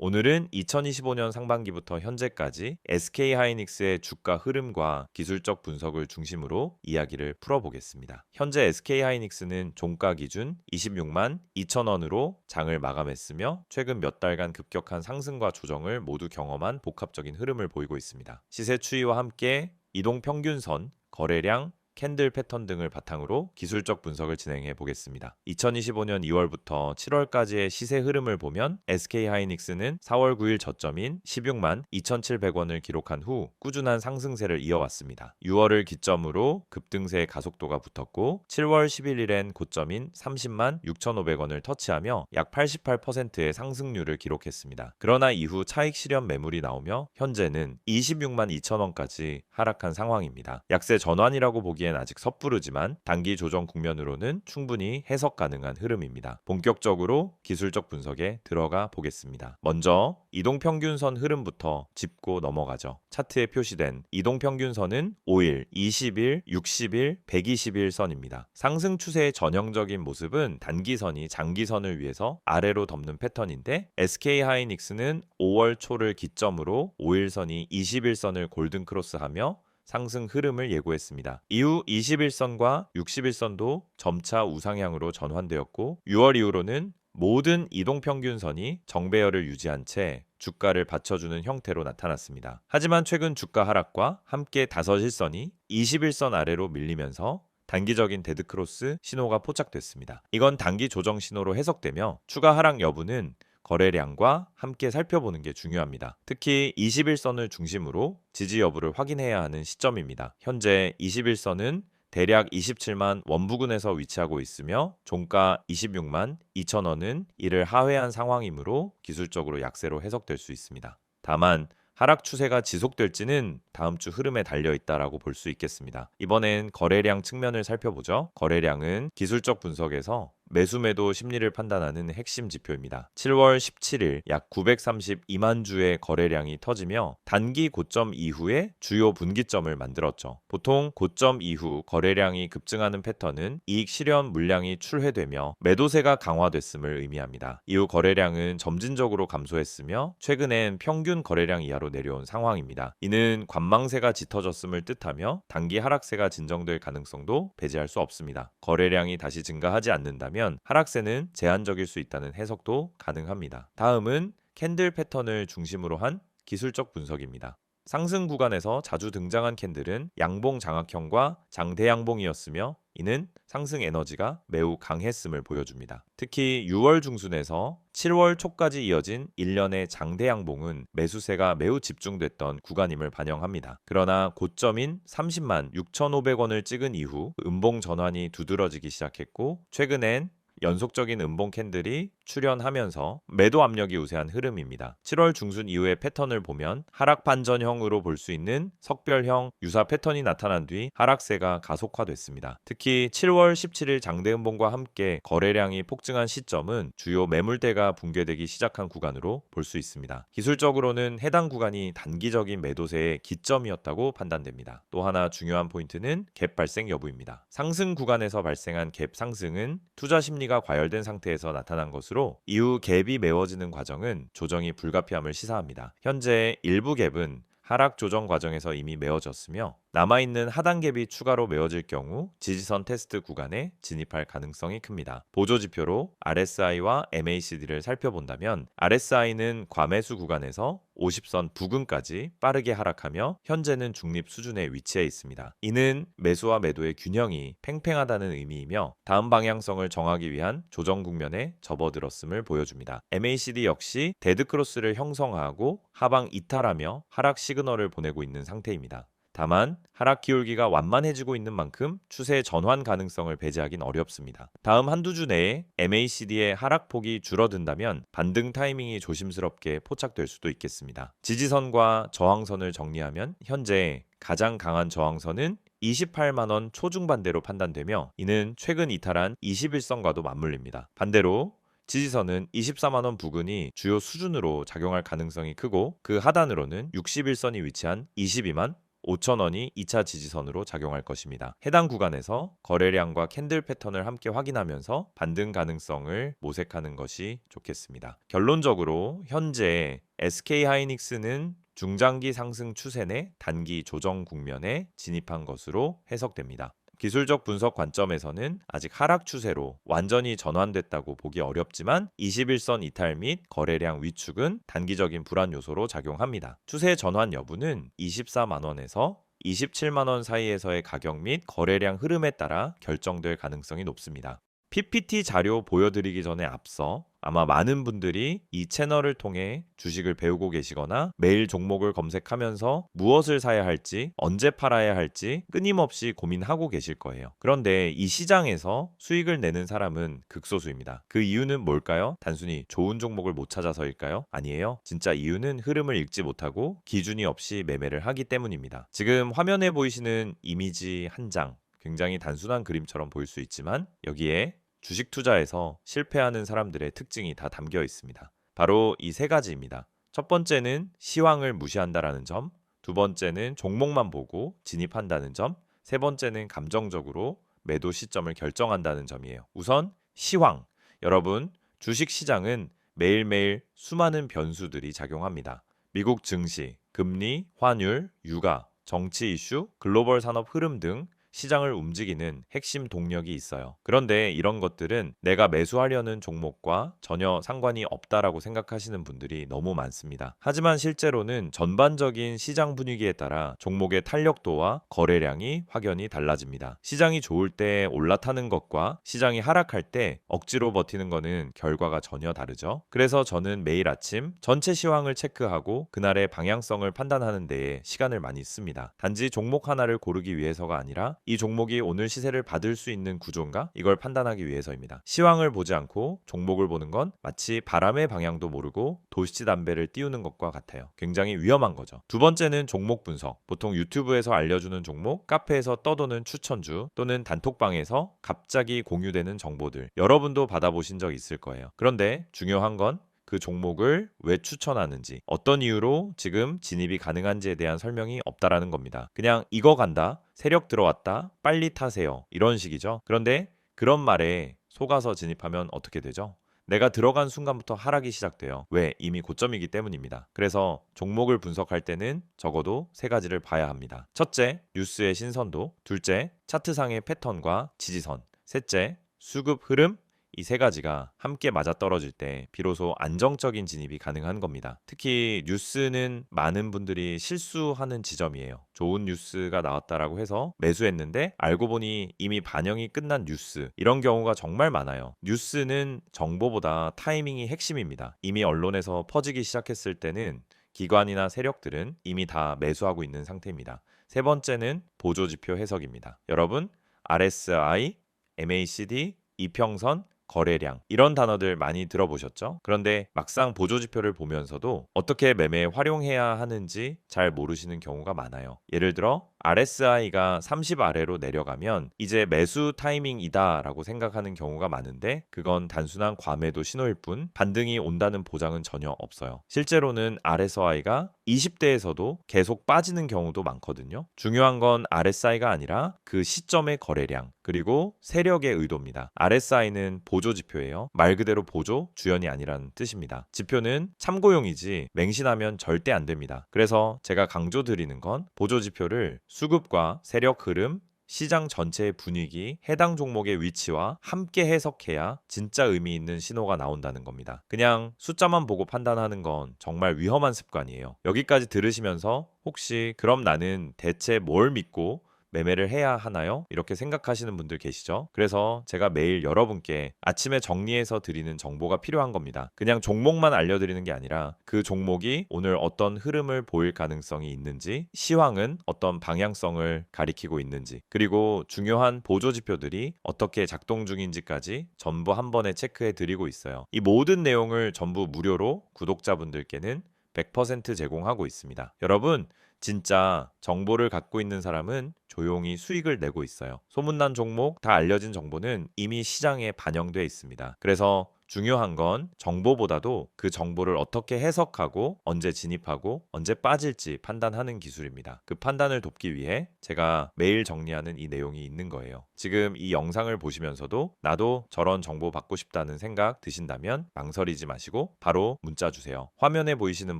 오늘은 2025년 상반기부터 현재까지 SK하이닉스의 주가 흐름과 기술적 분석을 중심으로 이야기를 풀어보겠습니다. 현재 SK하이닉스는 종가 기준 26만 2천 원으로 장을 마감했으며 최근 몇 달간 급격한 상승과 조정을 모두 경험한 복합적인 흐름을 보이고 있습니다. 시세 추이와 함께 이동 평균선, 거래량, 캔들 패턴 등을 바탕으로 기술적 분석을 진행해 보겠습니다. 2025년 2월부터 7월까지의 시세 흐름을 보면 SK하이닉스는 4월 9일 저점인 16만 2,700원을 기록한 후 꾸준한 상승세를 이어왔습니다. 6월을 기점으로 급등세의 가속도가 붙었고 7월 11일엔 고점인 30만 6,500원을 터치하며 약 88%의 상승률을 기록했습니다. 그러나 이후 차익 실현 매물이 나오며 현재는 26만 2천원까지 하락한 상황입니다. 약세 전환이라고 보기엔 아직 섣부르지만 단기 조정 국면으로는 충분히 해석 가능한 흐름입니다. 본격적으로 기술적 분석에 들어가 보겠습니다. 먼저 이동평균선 흐름부터 짚고 넘어가죠. 차트에 표시된 이동평균선은 5일, 20일, 60일, 120일 선입니다. 상승 추세의 전형적인 모습은 단기선이 장기선을 위해서 아래로 덮는 패턴인데 SK하이닉스는 5월 초를 기점으로 5일선이 21선을 골든 크로스하며 상승 흐름을 예고했습니다. 이후 21선과 61선도 점차 우상향으로 전환되었고 6월 이후로는 모든 이동평균선이 정배열을 유지한 채 주가를 받쳐주는 형태로 나타났습니다. 하지만 최근 주가 하락과 함께 5일선이 21선 아래로 밀리면서 단기적인 데드크로스 신호가 포착됐습니다. 이건 단기 조정 신호로 해석되며 추가 하락 여부는 거래량과 함께 살펴보는 게 중요합니다. 특히 21선을 중심으로 지지 여부를 확인해야 하는 시점입니다. 현재 21선은 대략 27만 원 부근에서 위치하고 있으며 종가 26만 2천 원은 이를 하회한 상황이므로 기술적으로 약세로 해석될 수 있습니다. 다만 하락 추세가 지속될지는 다음 주 흐름에 달려 있다라고 볼 수 있겠습니다. 이번엔 거래량 측면을 살펴보죠. 거래량은 기술적 분석에서 매수 매도 심리를 판단하는 핵심 지표입니다. 7월 17일 약 932만 주의 거래량이 터지며 단기 고점 이후에 주요 분기점을 만들었죠. 보통 고점 이후 거래량이 급증하는 패턴은 이익 실현 물량이 출회되며 매도세가 강화됐음을 의미합니다. 이후 거래량은 점진적으로 감소했으며 최근엔 평균 거래량 이하로 내려온 상황입니다. 이는 관망세가 짙어졌음을 뜻하며 단기 하락세가 진정될 가능성도 배제할 수 없습니다. 거래량이 다시 증가하지 않는다면 하락세는 제한적일 수 있다는 해석도 가능합니다. 다음은 캔들 패턴을 중심으로 한 기술적 분석입니다. 상승 구간에서 자주 등장한 캔들은 양봉 장악형과 장대 양봉이었으며 이는 상승 에너지가 매우 강했음을 보여줍니다. 특히 6월 중순에서 7월 초까지 이어진 일련의 장대 양봉은 매수세가 매우 집중됐던 구간임을 반영합니다. 그러나 고점인 30만 6,500원을 찍은 이후 음봉 전환이 두드러지기 시작했고 최근엔 연속적인 음봉 캔들이 출현하면서 매도 압력이 우세한 흐름입니다. 7월 중순 이후의 패턴을 보면 하락 반전형으로 볼 수 있는 석별형 유사 패턴이 나타난 뒤 하락세가 가속화됐습니다. 특히 7월 17일 장대 음봉과 함께 거래량이 폭증한 시점은 주요 매물대가 붕괴되기 시작한 구간으로 볼 수 있습니다. 기술적으로는 해당 구간이 단기적인 매도세의 기점이었다고 판단됩니다. 또 하나 중요한 포인트는 갭 발생 여부입니다. 상승 구간에서 발생한 갭 상승은 투자 심리가 과열된 상태에서 나타난 것으로 이후 갭이 메워지는 과정은 조정이 불가피함을 시사합니다. 현재 일부 갭은 하락 조정 과정에서 이미 메워졌으며 남아있는 하단 갭이 추가로 메워질 경우 지지선 테스트 구간에 진입할 가능성이 큽니다. 보조지표로 RSI와 MACD를 살펴본다면 RSI는 과매수 구간에서 50선 부근까지 빠르게 하락하며 현재는 중립 수준에 위치해 있습니다. 이는 매수와 매도의 균형이 팽팽하다는 의미이며 다음 방향성을 정하기 위한 조정 국면에 접어들었음을 보여줍니다. MACD 역시 데드크로스를 형성하고 하방 이탈하며 하락 시그널을 보내고 있는 상태입니다. 다만 하락 기울기가 완만해지고 있는 만큼 추세 전환 가능성을 배제하긴 어렵습니다. 다음 한두 주 내에 MACD의 하락폭이 줄어든다면 반등 타이밍이 조심스럽게 포착될 수도 있겠습니다. 지지선과 저항선을 정리하면 현재 가장 강한 저항선은 28만원 초중반대로 판단되며 이는 최근 이탈한 21선과도 맞물립니다. 반대로 지지선은 24만원 부근이 주요 수준으로 작용할 가능성이 크고 그 하단으로는 61선이 위치한 22만 5,000원이 2차 지지선으로 작용할 것입니다. 해당 구간에서 거래량과 캔들 패턴을 함께 확인하면서 반등 가능성을 모색하는 것이 좋겠습니다. 결론적으로 현재 SK하이닉스는 중장기 상승 추세 내 단기 조정 국면에 진입한 것으로 해석됩니다. 기술적 분석 관점에서는 아직 하락 추세로 완전히 전환됐다고 보기 어렵지만 21선 이탈 및 거래량 위축은 단기적인 불안 요소로 작용합니다. 추세 전환 여부는 24만 원에서 27만 원 사이에서의 가격 및 거래량 흐름에 따라 결정될 가능성이 높습니다. PPT 자료 보여드리기 전에 앞서 아마 많은 분들이 이 채널을 통해 주식을 배우고 계시거나 매일 종목을 검색하면서 무엇을 사야 할지, 언제 팔아야 할지 끊임없이 고민하고 계실 거예요. 그런데 이 시장에서 수익을 내는 사람은 극소수입니다. 그 이유는 뭘까요? 단순히 좋은 종목을 못 찾아서일까요? 아니에요. 진짜 이유는 흐름을 읽지 못하고 기준이 없이 매매를 하기 때문입니다. 지금 화면에 보이시는 이미지 한 장, 굉장히 단순한 그림처럼 보일 수 있지만 여기에 주식 투자에서 실패하는 사람들의 특징이 다 담겨 있습니다. 바로 이 세 가지입니다. 첫 번째는 시황을 무시한다라는 점, 두 번째는 종목만 보고 진입한다는 점, 세 번째는 감정적으로 매도 시점을 결정한다는 점이에요. 우선 시황. 여러분, 주식 시장은 매일매일 수많은 변수들이 작용합니다. 미국 증시, 금리, 환율, 유가, 정치 이슈, 글로벌 산업 흐름 등 시장을 움직이는 핵심 동력이 있어요. 그런데 이런 것들은 내가 매수하려는 종목과 전혀 상관이 없다라고 생각하시는 분들이 너무 많습니다. 하지만 실제로는 전반적인 시장 분위기에 따라 종목의 탄력도와 거래량이 확연히 달라집니다. 시장이 좋을 때 올라타는 것과 시장이 하락할 때 억지로 버티는 것은 결과가 전혀 다르죠. 그래서 저는 매일 아침 전체 시황을 체크하고 그날의 방향성을 판단하는 데에 시간을 많이 씁니다. 단지 종목 하나를 고르기 위해서가 아니라 이 종목이 오늘 시세를 받을 수 있는 구조인가? 이걸 판단하기 위해서입니다. 시황을 보지 않고 종목을 보는 건 마치 바람의 방향도 모르고 도시지 담배를 띄우는 것과 같아요. 굉장히 위험한 거죠. 두 번째는 종목 분석. 보통 유튜브에서 알려주는 종목, 카페에서 떠도는 추천주 또는 단톡방에서 갑자기 공유되는 정보들. 여러분도 받아보신 적 있을 거예요. 그런데 중요한 건 그 종목을 왜 추천하는지, 어떤 이유로 지금 진입이 가능한지에 대한 설명이 없다라는 겁니다. 그냥 이거 간다, 세력 들어왔다, 빨리 타세요. 이런 식이죠. 그런데 그런 말에 속아서 진입하면 어떻게 되죠? 내가 들어간 순간부터 하락이 시작돼요. 왜? 이미 고점이기 때문입니다. 그래서 종목을 분석할 때는 적어도 세 가지를 봐야 합니다. 첫째, 뉴스의 신선도. 둘째, 차트상의 패턴과 지지선. 셋째, 수급 흐름. 이 세 가지가 함께 맞아떨어질 때 비로소 안정적인 진입이 가능한 겁니다. 특히 뉴스는 많은 분들이 실수하는 지점이에요. 좋은 뉴스가 나왔다라고 해서 매수했는데 알고 보니 이미 반영이 끝난 뉴스. 이런 경우가 정말 많아요. 뉴스는 정보보다 타이밍이 핵심입니다. 이미 언론에서 퍼지기 시작했을 때는 기관이나 세력들은 이미 다 매수하고 있는 상태입니다. 세 번째는 보조지표 해석입니다. 여러분, RSI, MACD, 이평선, 거래량 이런 단어들 많이 들어보셨죠? 그런데 막상 보조지표를 보면서도 어떻게 매매에 활용해야 하는지 잘 모르시는 경우가 많아요. 예를 들어 RSI가 30 아래로 내려가면 이제 매수 타이밍이다 라고 생각하는 경우가 많은데 그건 단순한 과매도 신호일 뿐 반등이 온다는 보장은 전혀 없어요. 실제로는 RSI가 20대에서도 계속 빠지는 경우도 많거든요. 중요한 건 RSI가 아니라 그 시점의 거래량 그리고 세력의 의도입니다. RSI는 보조지표예요. 말 그대로 보조, 주연이 아니라는 뜻입니다. 지표는 참고용이지 맹신하면 절대 안 됩니다. 그래서 제가 강조드리는 건 보조지표를 수급과 세력 흐름, 시장 전체의 분위기, 해당 종목의 위치와 함께 해석해야 진짜 의미 있는 신호가 나온다는 겁니다. 그냥 숫자만 보고 판단하는 건 정말 위험한 습관이에요. 여기까지 들으시면서 혹시 그럼 나는 대체 뭘 믿고 매매를 해야 하나요? 이렇게 생각하시는 분들 계시죠? 그래서 제가 매일 여러분께 아침에 정리해서 드리는 정보가 필요한 겁니다. 그냥 종목만 알려드리는 게 아니라 그 종목이 오늘 어떤 흐름을 보일 가능성이 있는지, 시황은 어떤 방향성을 가리키고 있는지, 그리고 중요한 보조지표들이 어떻게 작동 중인지까지 전부 한 번에 체크해 드리고 있어요. 이 모든 내용을 전부 무료로 구독자분들께는 100% 제공하고 있습니다. 여러분, 진짜 정보를 갖고 있는 사람은 조용히 수익을 내고 있어요. 소문난 종목, 다 알려진 정보는 이미 시장에 반영돼 있습니다. 그래서 중요한 건 정보보다도 그 정보를 어떻게 해석하고 언제 진입하고 언제 빠질지 판단하는 기술입니다. 그 판단을 돕기 위해 제가 매일 정리하는 이 내용이 있는 거예요. 지금 이 영상을 보시면서도 나도 저런 정보 받고 싶다는 생각 드신다면 망설이지 마시고 바로 문자 주세요. 화면에 보이시는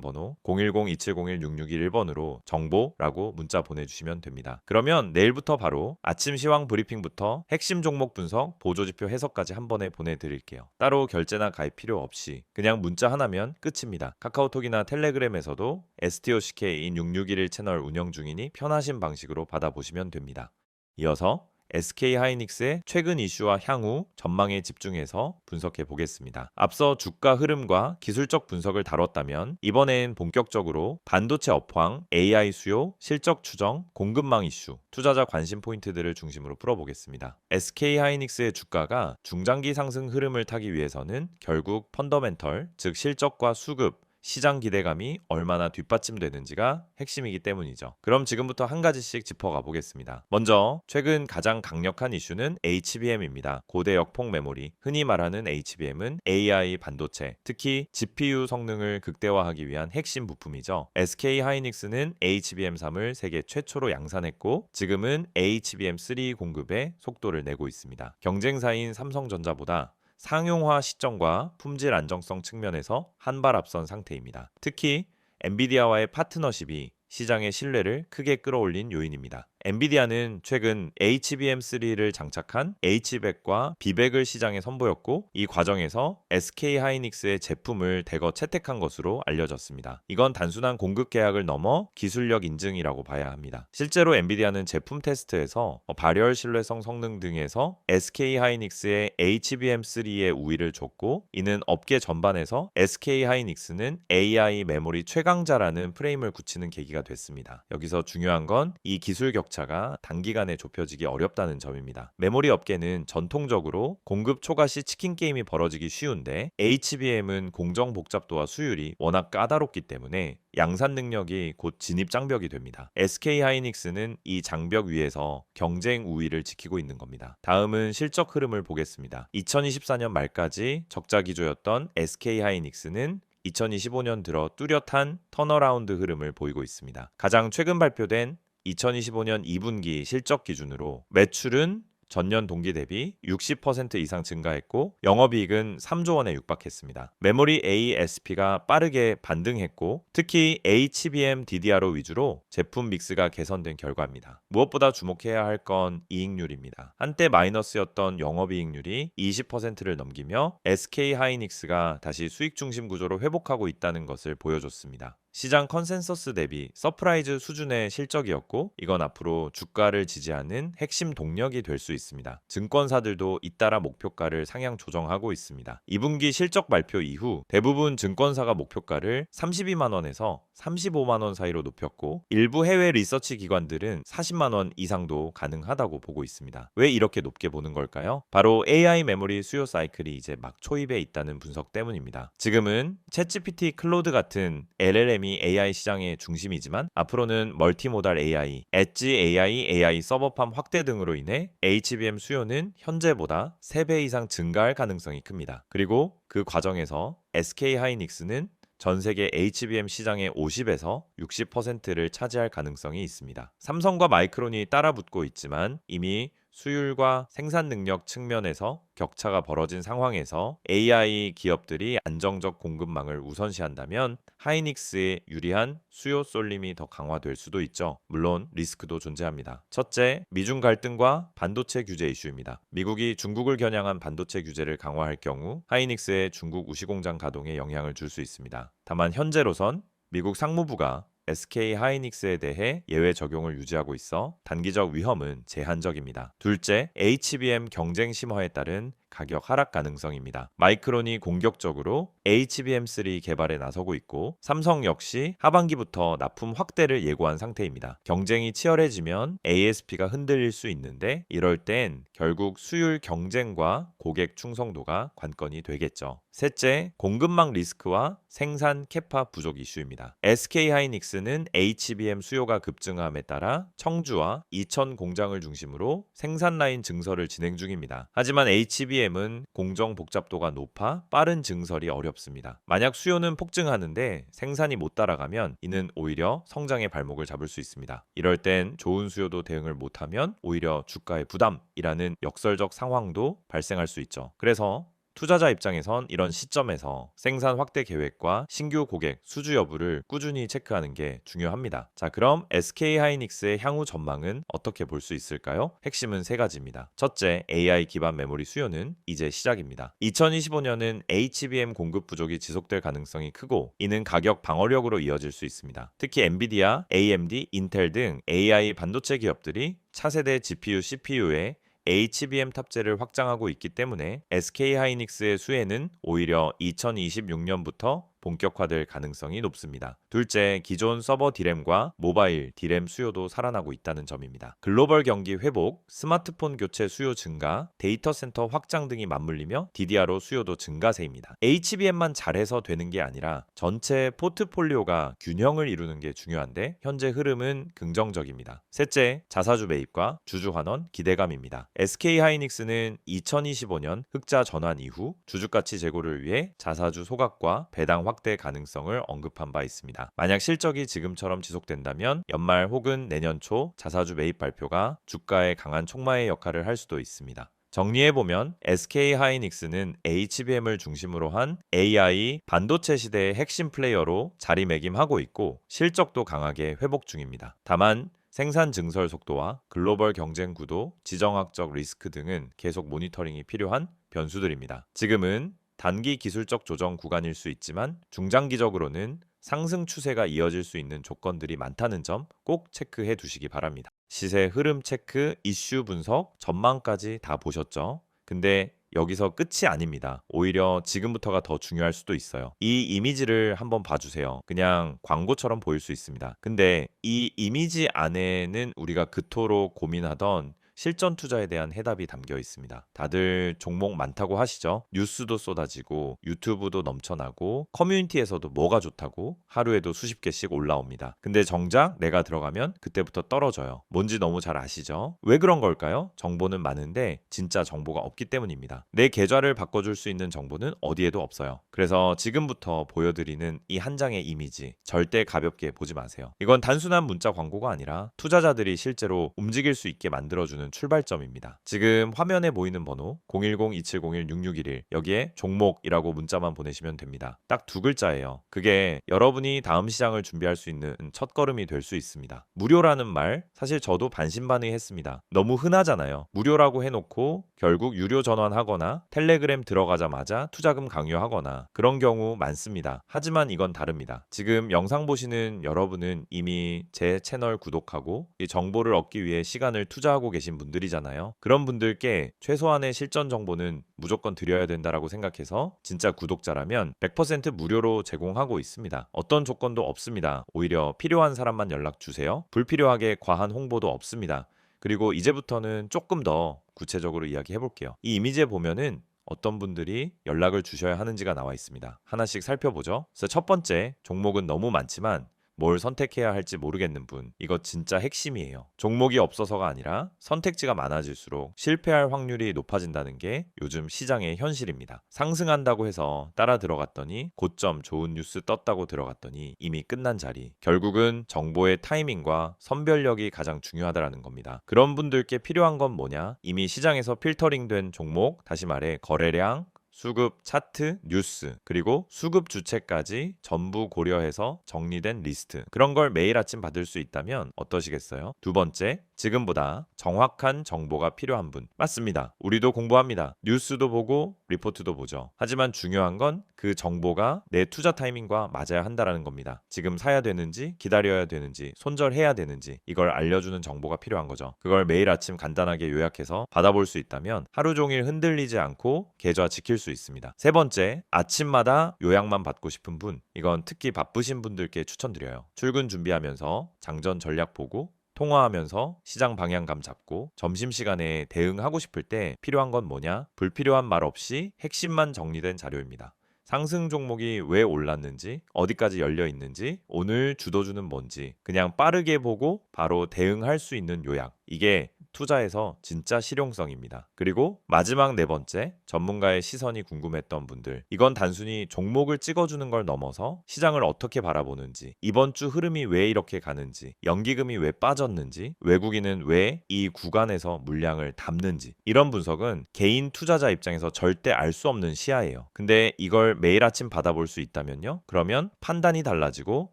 번호 010-2701-6621번으로 정보라고 문자 보내주시면 됩니다. 그러면 내일부터 바로 아침 시황 브리핑부터 핵심 종목 분석, 보조지표 해석까지 한 번에 보내드릴게요. 따로 결제나 가입 필요 없이 그냥 문자 하나면 끝입니다. 카카오톡이나 텔레그램에서도 STOCK인 6611 채널 운영 중이니 편하신 방식으로 받아보시면 됩니다. 이어서 SK하이닉스의 최근 이슈와 향후 전망에 집중해서 분석해 보겠습니다. 앞서 주가 흐름과 기술적 분석을 다뤘다면 이번엔 본격적으로 반도체 업황, AI 수요, 실적 추정, 공급망 이슈, 투자자 관심 포인트들을 중심으로 풀어보겠습니다. SK하이닉스의 주가가 중장기 상승 흐름을 타기 위해서는 결국 펀더멘털, 즉 실적과 수급, 시장 기대감이 얼마나 뒷받침되는지가 핵심이기 때문이죠. 그럼 지금부터 한 가지씩 짚어가 보겠습니다. 먼저 최근 가장 강력한 이슈는 HBM입니다. 고대 역폭 메모리, 흔히 말하는 HBM은 AI 반도체, 특히 GPU 성능을 극대화하기 위한 핵심 부품이죠. SK하이닉스는 HBM3을 세계 최초로 양산했고 지금은 HBM3 공급에 속도를 내고 있습니다. 경쟁사인 삼성전자보다 상용화 시점과 품질 안정성 측면에서 한 발 앞선 상태입니다. 특히 엔비디아와의 파트너십이 시장의 신뢰를 크게 끌어올린 요인입니다. 엔비디아는 최근 HBM3를 장착한 H백과 B백을 시장에 선보였고 이 과정에서 SK하이닉스의 제품을 대거 채택한 것으로 알려졌습니다. 이건 단순한 공급 계약을 넘어 기술력 인증이라고 봐야 합니다. 실제로 엔비디아는 제품 테스트에서 발열 신뢰성 성능 등에서 SK하이닉스의 HBM3의 우위를 줬고 이는 업계 전반에서 SK하이닉스는 AI 메모리 최강자라는 프레임을 굳히는 계기가 됐습니다. 여기서 중요한 건 이 기술 격차가 단기간에 좁혀지기 어렵다는 점입니다. 메모리 업계는 전통적으로 공급 초과 시 치킨 게임이 벌어지기 쉬운데 HBM은 공정 복잡도와 수율이 워낙 까다롭기 때문에 양산 능력이 곧 진입 장벽이 됩니다. SK하이닉스는 이 장벽 위에서 경쟁 우위를 지키고 있는 겁니다. 다음은 실적 흐름을 보겠습니다. 2024년 말까지 적자 기조였던 SK하이닉스는 2025년 들어 뚜렷한 턴어라운드 흐름을 보이고 있습니다. 가장 최근 발표된 2025년 2분기 실적 기준으로 매출은 전년 동기 대비 60% 이상 증가했고 영업이익은 3조 원에 육박했습니다. 메모리 ASP가 빠르게 반등했고 특히 HBM DDR5 위주로 제품 믹스가 개선된 결과입니다. 무엇보다 주목해야 할 건 이익률입니다. 한때 마이너스였던 영업이익률이 20%를 넘기며 SK하이닉스가 다시 수익 중심 구조로 회복하고 있다는 것을 보여줬습니다. 시장 컨센서스 대비 서프라이즈 수준의 실적이었고 이건 앞으로 주가를 지지하는 핵심 동력이 될 수 있습니다. 증권사들도 잇따라 목표가를 상향 조정하고 있습니다. 2분기 실적 발표 이후 대부분 증권사가 목표가를 32만 원에서 35만 원 사이로 높였고 일부 해외 리서치 기관들은 40만 원 이상도 가능하다고 보고 있습니다. 왜 이렇게 높게 보는 걸까요? 바로 AI 메모리 수요 사이클이 이제 막 초입에 있다는 분석 때문입니다. 지금은 챗GPT 클로드 같은 LLM이 AI 시장의 중심이지만 앞으로는 멀티모달 AI, 엣지 AI 서버팜 확대 등으로 인해 HBM 수요는 현재보다 3배 이상 증가할 가능성이 큽니다. 그리고 그 과정에서 SK하이닉스는 전 세계 HBM 시장의 50에서 60%를 차지할 가능성이 있습니다. 삼성과 마이크론이 따라붙고 있지만 이미 수율과 생산 능력 측면에서 격차가 벌어진 상황에서 AI 기업들이 안정적 공급망을 우선시한다면 하이닉스의 유리한 수요 쏠림이 더 강화될 수도 있죠. 물론 리스크도 존재합니다. 첫째, 미중 갈등과 반도체 규제 이슈입니다. 미국이 중국을 겨냥한 반도체 규제를 강화할 경우 하이닉스의 중국 우시공장 가동에 영향을 줄 수 있습니다. 다만 현재로선 미국 상무부가 SK하이닉스에 대해 예외 적용을 유지하고 있어 단기적 위험은 제한적입니다. 둘째, HBM 경쟁 심화에 따른 가격 하락 가능성입니다. 마이크론이 공격적으로 HBM3 개발에 나서고 있고 삼성 역시 하반기부터 납품 확대를 예고한 상태입니다. 경쟁이 치열해지면 ASP가 흔들릴 수 있는데 이럴 땐 결국 수율 경쟁과 고객 충성도가 관건이 되겠죠. 셋째, 공급망 리스크와 생산 캐파 부족 이슈입니다. SK하이닉스는 HBM 수요가 급증함에 따라 청주와 이천 공장을 중심으로 생산 라인 증설을 진행 중입니다. 하지만 HBM HBM은 공정 복잡도가 높아 빠른 증설이 어렵습니다. 만약 수요는 폭증하는데 생산이 못 따라가면 이는 오히려 성장의 발목을 잡을 수 있습니다. 이럴 땐 좋은 수요도 대응을 못하면 오히려 주가의 부담이라는 역설적 상황도 발생할 수 있죠. 그래서 투자자 입장에선 이런 시점에서 생산 확대 계획과 신규 고객 수주 여부를 꾸준히 체크하는 게 중요합니다. 자, 그럼 SK하이닉스의 향후 전망은 어떻게 볼 수 있을까요? 핵심은 세 가지입니다. 첫째, AI 기반 메모리 수요는 이제 시작입니다. 2025년은 HBM 공급 부족이 지속될 가능성이 크고 이는 가격 방어력으로 이어질 수 있습니다. 특히 엔비디아, AMD, 인텔 등 AI 반도체 기업들이 차세대 GPU, CPU에 HBM 탑재를 확장하고 있기 때문에 SK하이닉스의 수혜는 오히려 2026년부터 본격화될 가능성이 높습니다. 둘째, 기존 서버 D램과 모바일 D램 수요도 살아나고 있다는 점입니다. 글로벌 경기 회복, 스마트폰 교체 수요 증가, 데이터 센터 확장 등이 맞물리며 DDR5 수요도 증가세입니다. HBM만 잘해서 되는 게 아니라 전체 포트폴리오가 균형을 이루는 게 중요한데 현재 흐름은 긍정적입니다. 셋째, 자사주 매입과 주주 환원 기대감입니다. SK하이닉스는 2025년 흑자 전환 이후 주주가치 제고를 위해 자사주 소각과 배당 확대 가능성을 언급한 바 있습니다. 만약 실적이 지금처럼 지속된다면 연말 혹은 내년 초 자사주 매입 발표가 주가에 강한 촉매의 역할을 할 수도 있습니다. 정리해보면 SK하이닉스는 HBM을 중심으로 한 AI 반도체 시대의 핵심 플레이어로 자리매김하고 있고 실적도 강하게 회복 중입니다. 다만 생산 증설 속도와 글로벌 경쟁 구도, 지정학적 리스크 등은 계속 모니터링이 필요한 변수들입니다. 지금은 단기 기술적 조정 구간일 수 있지만 중장기적으로는 상승 추세가 이어질 수 있는 조건들이 많다는 점 꼭 체크해 두시기 바랍니다. 시세 흐름 체크, 이슈 분석, 전망까지 다 보셨죠? 근데 여기서 끝이 아닙니다. 오히려 지금부터가 더 중요할 수도 있어요. 이 이미지를 한번 봐주세요. 그냥 광고처럼 보일 수 있습니다. 근데 이 이미지 안에는 우리가 그토록 고민하던 실전 투자에 대한 해답이 담겨 있습니다. 다들 종목 많다고 하시죠? 뉴스도 쏟아지고 유튜브도 넘쳐나고 커뮤니티에서도 뭐가 좋다고 하루에도 수십 개씩 올라옵니다. 근데 정작 내가 들어가면 그때부터 떨어져요. 뭔지 너무 잘 아시죠? 왜 그런 걸까요? 정보는 많은데 진짜 정보가 없기 때문입니다. 내 계좌를 바꿔줄 수 있는 정보는 어디에도 없어요. 그래서 지금부터 보여드리는 이 한 장의 이미지 절대 가볍게 보지 마세요. 이건 단순한 문자 광고가 아니라 투자자들이 실제로 움직일 수 있게 만들어주는 출발점입니다. 지금 화면에 보이는 번호 010-2701-6611 여기에 종목이라고 문자만 보내시면 됩니다. 딱 두 글자예요. 그게 여러분이 다음 시장을 준비할 수 있는 첫걸음이 될 수 있습니다. 무료라는 말 사실 저도 반신반의했습니다. 너무 흔하잖아요. 무료라고 해놓고 결국 유료 전환하거나 텔레그램 들어가자마자 투자금 강요하거나 그런 경우 많습니다. 하지만 이건 다릅니다. 지금 영상 보시는 여러분은 이미 제 채널 구독하고 이 정보를 얻기 위해 시간을 투자하고 계신 분들이잖아요. 그런 분들께 최소한의 실전 정보는 무조건 드려야 된다라고 생각해서 진짜 구독자라면 100% 무료로 제공하고 있습니다. 어떤 조건도 없습니다. 오히려 필요한 사람만 연락 주세요. 불필요하게 과한 홍보도 없습니다. 그리고 이제부터는 조금 더 구체적으로 이야기해 볼게요. 이 이미지에 보면은 어떤 분들이 연락을 주셔야 하는지가 나와 있습니다. 하나씩 살펴보죠. 그래서 첫 번째, 종목은 너무 많지만 뭘 선택해야 할지 모르겠는 분, 이거 진짜 핵심이에요. 종목이 없어서가 아니라 선택지가 많아질수록 실패할 확률이 높아진다는 게 요즘 시장의 현실입니다. 상승한다고 해서 따라 들어갔더니 고점 좋은 뉴스 떴다고 들어갔더니 이미 끝난 자리. 결국은 정보의 타이밍과 선별력이 가장 중요하다는 겁니다. 그런 분들께 필요한 건 뭐냐? 이미 시장에서 필터링된 종목, 다시 말해 거래량, 수급 차트, 뉴스, 그리고 수급 주체까지 전부 고려해서 정리된 리스트. 그런 걸 매일 아침 받을 수 있다면 어떠시겠어요? 두 번째, 지금보다 정확한 정보가 필요한 분. 맞습니다. 우리도 공부합니다. 뉴스도 보고 리포트도 보죠. 하지만 중요한 건 그 정보가 내 투자 타이밍과 맞아야 한다는 겁니다. 지금 사야 되는지, 기다려야 되는지, 손절해야 되는지 이걸 알려주는 정보가 필요한 거죠. 그걸 매일 아침 간단하게 요약해서 받아볼 수 있다면 하루 종일 흔들리지 않고 계좌 지킬 수 있습니다. 세 번째, 아침마다 요약만 받고 싶은 분. 이건 특히 바쁘신 분들께 추천드려요. 출근 준비하면서 장전 전략 보고 통화하면서 시장 방향감 잡고 점심시간에 대응하고 싶을 때 필요한 건 뭐냐? 불필요한 말 없이 핵심만 정리된 자료입니다. 상승 종목이 왜 올랐는지, 어디까지 열려 있는지, 오늘 주도주는 뭔지 그냥 빠르게 보고 바로 대응할 수 있는 요약. 이게 투자에서 진짜 실용성입니다. 그리고 마지막 네 번째, 전문가의 시선이 궁금했던 분들. 이건 단순히 종목을 찍어주는 걸 넘어서 시장을 어떻게 바라보는지, 이번 주 흐름이 왜 이렇게 가는지, 연기금이 왜 빠졌는지, 외국인은 왜 이 구간에서 물량을 담는지, 이런 분석은 개인 투자자 입장에서 절대 알 수 없는 시야예요. 근데 이걸 매일 아침 받아볼 수 있다면요? 그러면 판단이 달라지고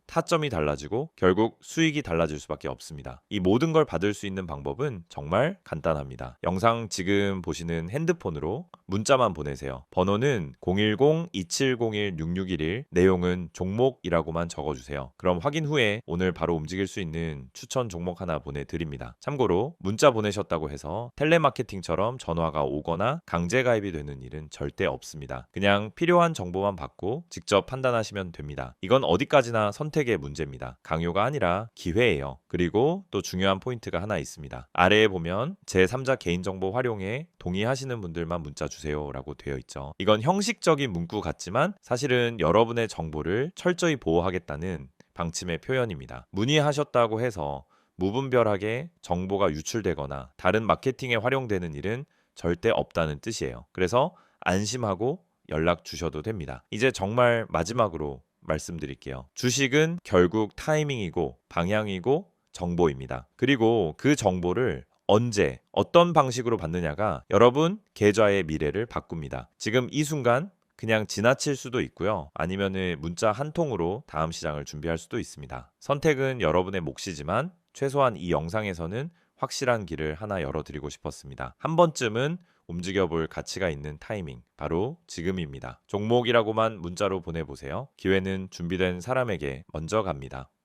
타점이 달라지고 결국 수익이 달라질 수밖에 없습니다. 이 모든 걸 받을 수 있는 방법은 정말 간단합니다. 영상 지금 보시는 핸드폰으로 문자만 보내세요. 번호는 010-2701-6611, 내용은 종목이라고만 적어주세요. 그럼 확인 후에 오늘 바로 움직일 수 있는 추천 종목 하나 보내드립니다. 참고로 문자 보내셨다고 해서 텔레마케팅처럼 전화가 오거나 강제 가입이 되는 일은 절대 없습니다. 그냥 필요한 정보만 받고 직접 판단하시면 됩니다. 이건 어디까지나 선택의 문제입니다. 강요가 아니라 기회예요. 그리고 또 중요한 포인트가 하나 있습니다. 아래에 보면 제3자 개인정보 활용에 동의하시는 분들만 문자 주세요 라고 되어 있죠. 이건 형식적인 문구 같지만 사실은 여러분의 정보를 철저히 보호하겠다는 방침의 표현입니다. 문의하셨다고 해서 무분별하게 정보가 유출되거나 다른 마케팅에 활용되는 일은 절대 없다는 뜻이에요. 그래서 안심하고 연락 주셔도 됩니다. 이제 정말 마지막으로 말씀드릴게요. 주식은 결국 타이밍이고 방향이고 정보입니다. 그리고 그 정보를 언제, 어떤 방식으로 받느냐가 여러분 계좌의 미래를 바꿉니다. 지금 이 순간 그냥 지나칠 수도 있고요. 아니면은 문자 한 통으로 다음 시장을 준비할 수도 있습니다. 선택은 여러분의 몫이지만 최소한 이 영상에서는 확실한 길을 하나 열어드리고 싶었습니다. 한 번쯤은 움직여볼 가치가 있는 타이밍, 바로 지금입니다. 종목이라고만 문자로 보내보세요. 기회는 준비된 사람에게 먼저 갑니다.